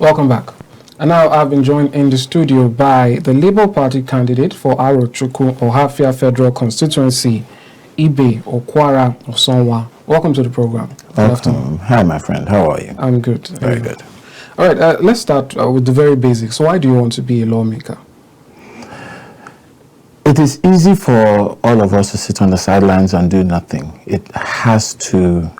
Welcome back. And now I've been joined in the studio by the Labour Party candidate for Arochukwu Ohafia Federal Constituency, Ibe Okwara Osonwa. Welcome to the program. Welcome. Hi, my friend. How are you? I'm good. Very good. All right, let's start with the very basics. So why do you want to be a lawmaker? It is easy for all of us to sit on the sidelines and do nothing. It has to,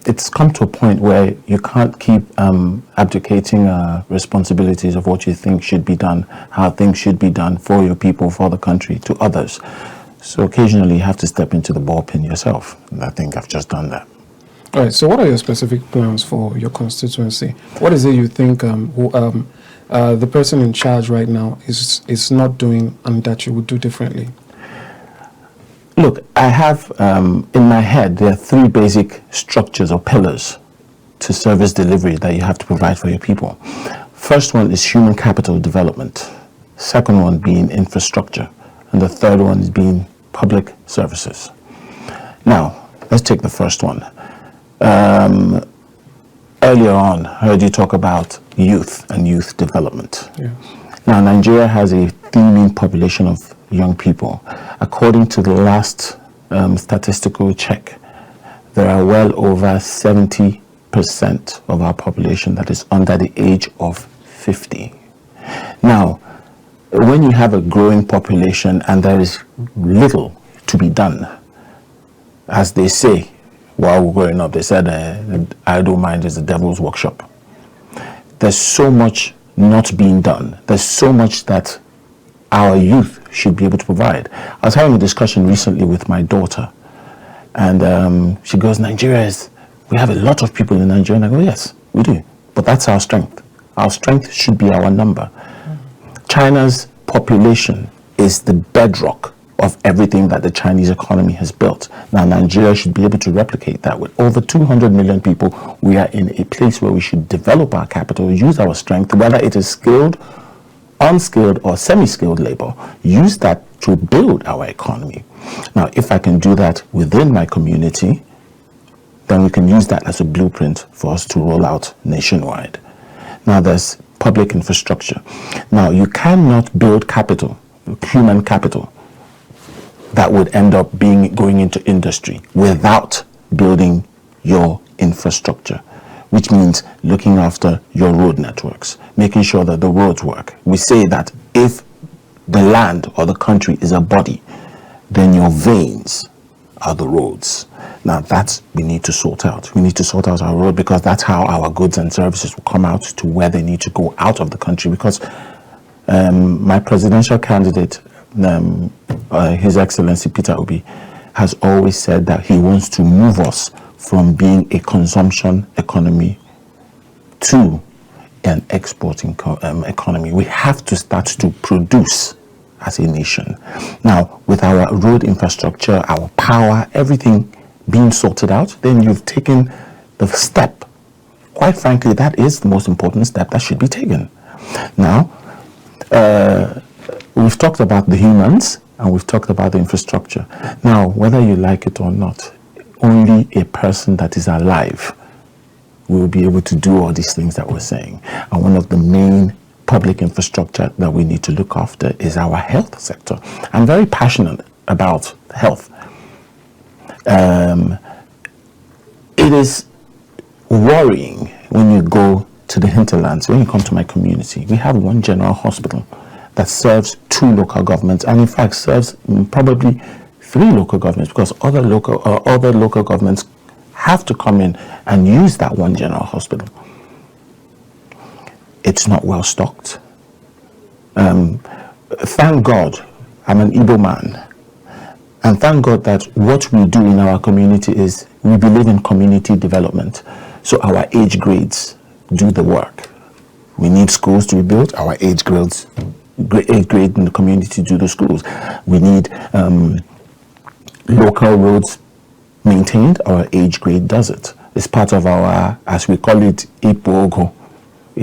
it's come to a point where you can't keep abdicating responsibilities of what you think should be done, how things should be done for your people, for the country, to others. So occasionally you have to step into the ballpen yourself. And I think I've just done that. All right, so what are your specific plans for your constituency? What is it you think the person in charge right now is not doing and that you would do differently? Look, I have in my head, there are three basic structures or pillars to service delivery that you have to provide for your people. First one is human capital development. Second one being infrastructure. And the third one is being public services. Now, let's take the first one. Earlier on, I heard you talk about youth and youth development. Yes. Now, Nigeria has a teeming population of young people. According to the last statistical check, there are well over 70% of our population that is under the age of 50. Now, when you have a growing population and there is little to be done, as they say, while we're growing up, they said, idle mind is the devil's workshop. There's so much not being done. There's so much that our youth should be able to provide. I was having a discussion recently with my daughter, and she goes, we have a lot of people in Nigeria. And I go, yes, we do. But that's our strength. Our strength should be our number. China's population is the bedrock of everything that the Chinese economy has built. Now, Nigeria should be able to replicate that. With over 200 million people, we are in a place where we should develop our capital, use our strength, whether it is skilled, unskilled, or semi-skilled labor, use that to build our economy. Now, if I can do that within my community, then we can use that as a blueprint for us to roll out nationwide. Now, there's public infrastructure. Now, you cannot build capital, human capital, that would end up going into industry without building your infrastructure, which means looking after your road networks, making sure that the roads work. We say that if the land or the country is a body, then your veins are the roads. Now we need to sort out. We need to sort out our road, because that's how our goods and services will come out to where they need to go out of the country. Because my presidential candidate, His Excellency Peter Obi, has always said that he wants to move us from being a consumption economy to an exporting economy. We have to start to produce as a nation. Now, with our road infrastructure, our power, everything being sorted out, then you've taken the step. Quite frankly, that is the most important step that should be taken. Now, we've talked about the humans and we've talked about the infrastructure. Now, whether you like it or not, only a person that is alive will be able to do all these things that we're saying. And one of the main public infrastructure that we need to look after is our health sector. I'm very passionate about health. It is worrying when you go to the hinterlands, when you come to my community. We have one general hospital that serves 2 local governments, and in fact serves probably 3 local governments, because other local governments have to come in and use that one general hospital. It's not well stocked. Thank God I'm an Igbo man, and thank God that what we do in our community is we believe in community development. So our age grades do the work. We need schools to be built. Our age grades in the community do the schools. We need local roads maintained. Our age grade does it. It's part of our, as we call it, Ipogo.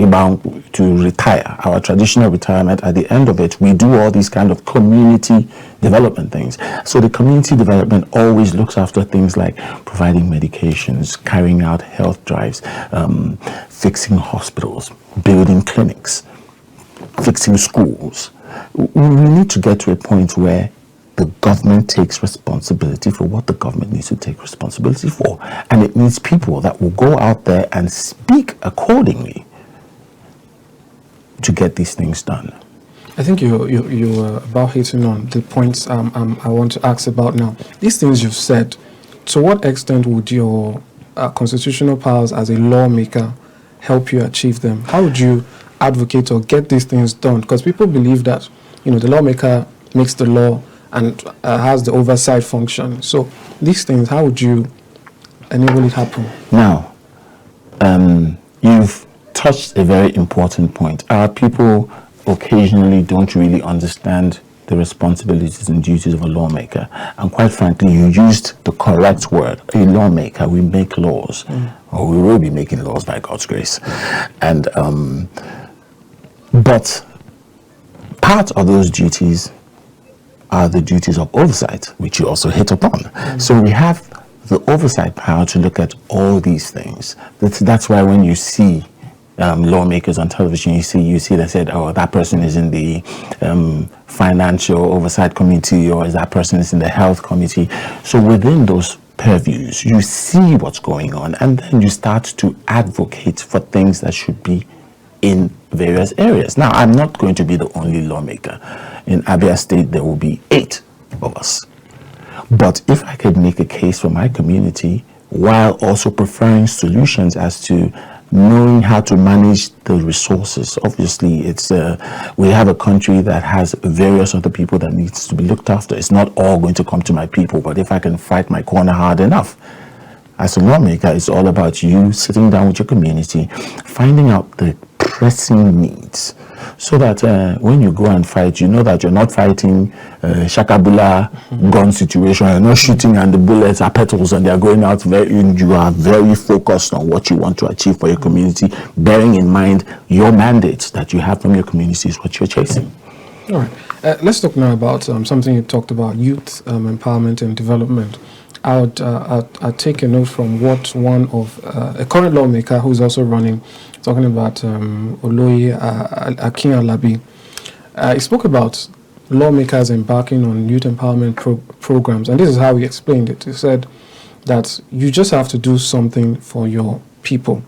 about to retire, our traditional retirement, at the end of it, we do all these kind of community development things. So the community development always looks after things like providing medications, carrying out health drives, fixing hospitals, building clinics, fixing schools. We need to get to a point where the government takes responsibility for what the government needs to take responsibility for. And it needs people that will go out there and speak accordingly to get these things done. I think you were about hitting on the points I want to ask about now. These things you've said, to what extent would your constitutional powers as a lawmaker help you achieve them? How would you advocate or get these things done? Because people believe that, the lawmaker makes the law and has the oversight function. So these things, how would you enable it happen? Now, you've touched a very important point. Our people occasionally don't really understand the responsibilities and duties of a lawmaker. And quite frankly, you used the correct word, a lawmaker. We make laws, or we will be making laws by God's grace. And but part of those duties are the duties of oversight, which you also hit upon. So we have the oversight power to look at all these things. That's why when you see lawmakers on television, you see they said, oh, that person is in the financial oversight committee, or that person is in the health committee. So within those purviews, you see what's going on, and then you start to advocate for things that should be in various areas. Now, I'm not going to be the only lawmaker. In Abia State, there will be 8 of us. But if I could make a case for my community while also preferring solutions as to knowing how to manage the resources. Obviously, we have a country that has various other people that needs to be looked after. It's not all going to come to my people, but if I can fight my corner hard enough, as a lawmaker, it's all about you sitting down with your community, finding out the pressing needs, so that when you go and fight, you know that you're not fighting shakabula gun situation. You're not shooting and the bullets are petals and they're going out. You are very focused on what you want to achieve for your community, bearing in mind your mandates that you have from your community is what you're chasing. All right. Let's talk now about something you talked about, youth empowerment and development. I'd take a note from what one of a current lawmaker who's also running, talking about Oloye Akin Alabi. He spoke about lawmakers embarking on youth empowerment programs, and this is how he explained it. He said that you just have to do something for your people,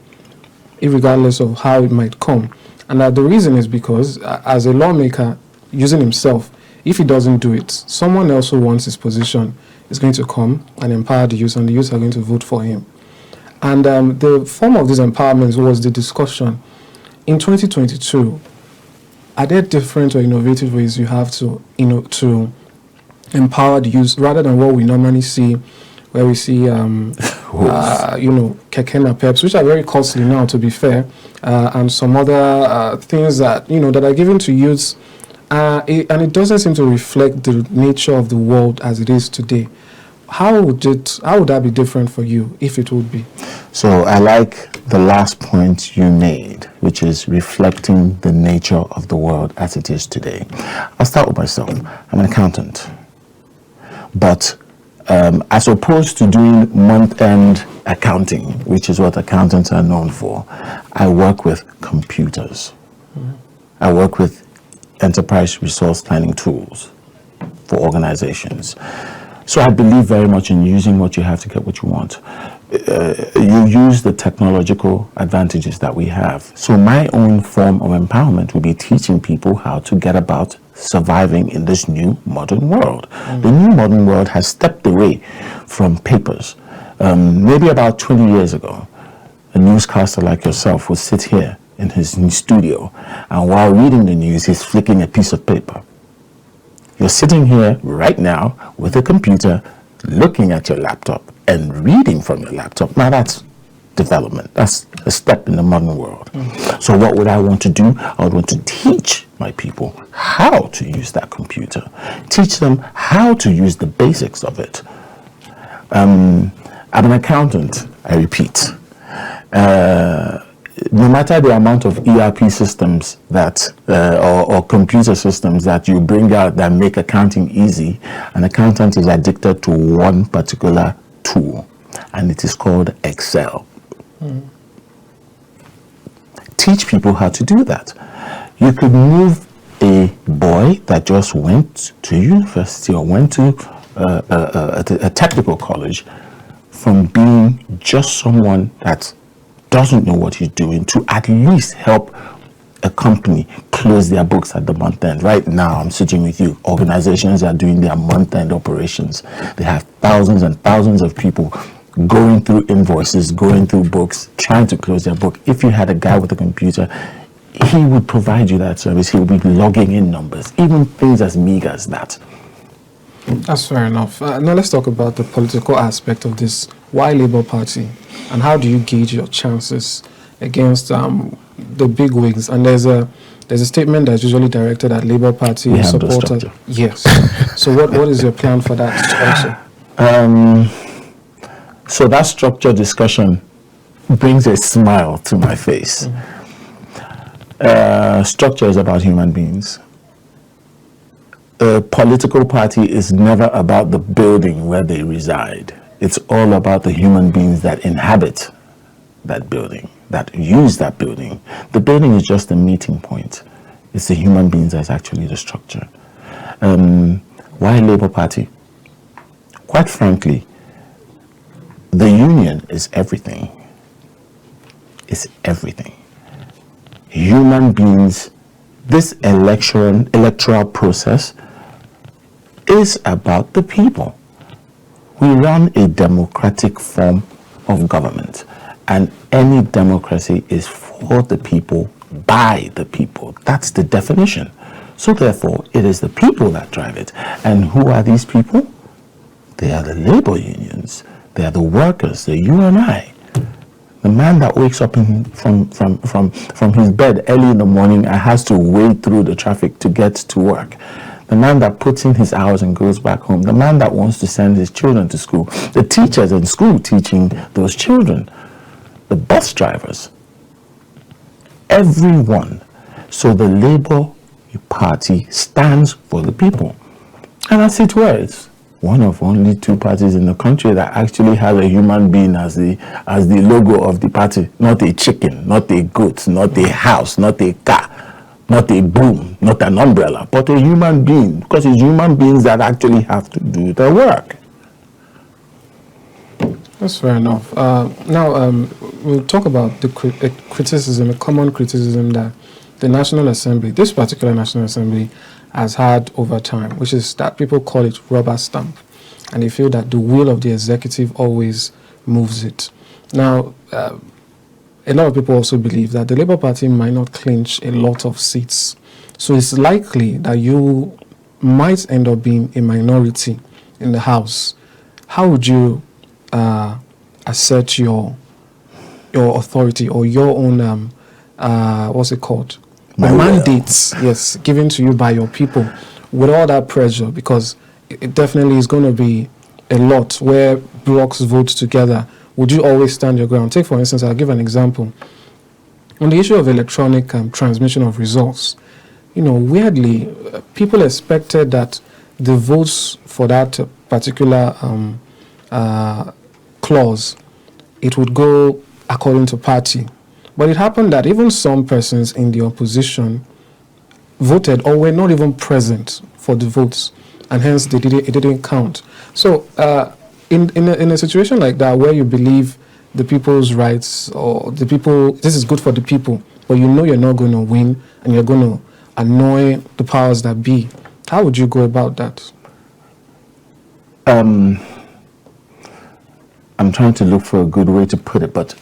irregardless of how it might come. And that the reason is because as a lawmaker, using himself, if he doesn't do it, someone else who wants his position is going to come and empower the youth, and the youth are going to vote for him. And the form of this empowerment was the discussion. In 2022, are there different or innovative ways you have to empower the youth, rather than what we normally see, where we see, kekena peps, which are very costly now, to be fair, and some other things that, that are given to youths, and it doesn't seem to reflect the nature of the world as it is today. How would that be different for you, if it would be? So I like the last point you made, which is reflecting the nature of the world as it is today. I'll start with myself. I'm an accountant. But as opposed to doing month-end accounting, which is what accountants are known for, I work with computers. I work with enterprise resource planning tools for organizations. So I believe very much in using what you have to get what you want. You use the technological advantages that we have. So my own form of empowerment will be teaching people how to get about surviving in this new modern world. The new modern world has stepped away from papers. Maybe about 20 years ago, a newscaster like yourself would sit here in his studio, and while reading the news, he's flicking a piece of paper. You're sitting here right now with a computer, looking at your laptop and reading from your laptop. Now that's development. That's a step in the modern world. So what would I want to do? I would want to teach my people how to use that computer. Teach them how to use the basics of it. I'm an accountant, I repeat. no matter the amount of ERP systems that or computer systems that you bring out that make accounting easy, an accountant is addicted to one particular tool, and it is called Excel. Teach people how to do that. You could move a boy that just went to university or went to a technical college from being just someone that doesn't know what he's doing to at least help a company close their books at the month end. Right now, I'm sitting with you. Organizations are doing their month end operations. They have thousands and thousands of people going through invoices, going through books, trying to close their book. If you had a guy with a computer, he would provide you that service. He would be logging in numbers, even things as meager as that. That's fair enough. Now let's talk about the political aspect of this. Why Labour Party, and how do you gauge your chances against the big wigs? And there's a statement that's usually directed at Labour Party supporters. Yes. So what is your plan for that also? So that structure discussion brings a smile to my face. Structure is about human beings. A political party is never about the building where they reside. It's all about the human beings that inhabit that building, that use that building. The building is just a meeting point. It's the human beings that's actually the structure. Why Labour Party? Quite frankly, the union is everything. It's everything. Human beings, this electoral process is about the people. We run a democratic form of government, and any democracy is for the people, by the people. That's the definition. So therefore, it is the people that drive it. And who are these people? They are the labor unions. They are the workers, they're you and I. The man that wakes up from his bed early in the morning and has to wade through the traffic to get to work. The man that puts in his hours and goes back home. The man that wants to send his children to school. The teachers in school teaching those children. The bus drivers. Everyone. So the Labour Party stands for the people. And as it were, it's one of only two parties in the country that actually has a human being as the logo of the party. Not a chicken, not a goat, not a house, not a car, not a broom, not an umbrella, but a human being, because it's human beings that actually have to do the work. That's fair enough. Now, we'll talk about the criticism, a common criticism that the National Assembly, this particular National Assembly, has had over time, which is that people call it rubber stamp, and they feel that the will of the executive always moves it. Now, a lot of people also believe that the Labour Party might not clinch a lot of seats. So it's likely that you might end up being a minority in the House. How would you assert your authority or your own, what's it called? Mandates, yes, given to you by your people with all that pressure? Because it definitely is going to be a lot where blocks vote together. Would you always stand your ground? Take, for instance, I'll give an example. On the issue of electronic transmission of results, weirdly, people expected that the votes for that particular clause, it would go according to party. But it happened that even some persons in the opposition voted or were not even present for the votes, and hence it didn't count. So in a situation like that, where you believe the people's rights or the people, this is good for the people, but you're not going to win and you're going to annoy the powers that be, how would you go about that? I'm trying to look for a good way to put it, but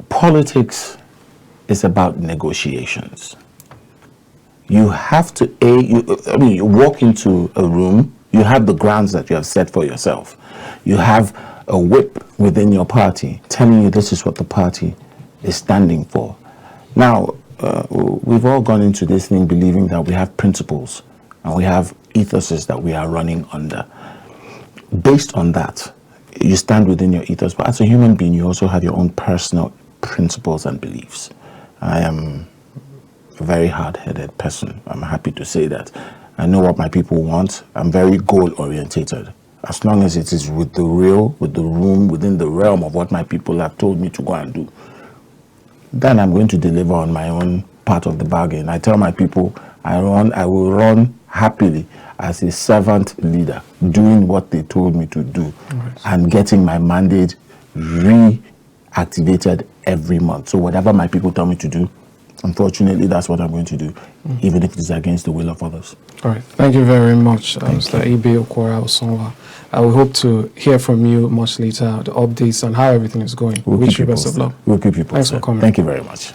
politics is about negotiations. You have to, you walk into a room, you have the grounds that you have set for yourself. You have a whip within your party telling you this is what the party is standing for. Now, we've all gone into this thing believing that we have principles and we have ethoses that we are running under. Based on that, you stand within your ethos, but as a human being, you also have your own personal principles and beliefs. I am a very hard-headed person. I'm happy to say that. I know what my people want. I'm very goal-orientated. As long as it is with the real, with the room, within the realm of what my people have told me to go and do, then I'm going to deliver on my own part of the bargain. I tell my people, I will run happily as a servant leader, doing what they told me to do, and getting my mandate reactivated every month. So whatever my people tell me to do, unfortunately, that's what I'm going to do, even if it is against the will of others. All right. Thank you very much, Mr. Ibe Okwara Osonwa. We hope to hear from you much later, the updates on how everything is going. We'll wish you best of luck. We'll keep you posted. Thanks for coming. Thank you very much.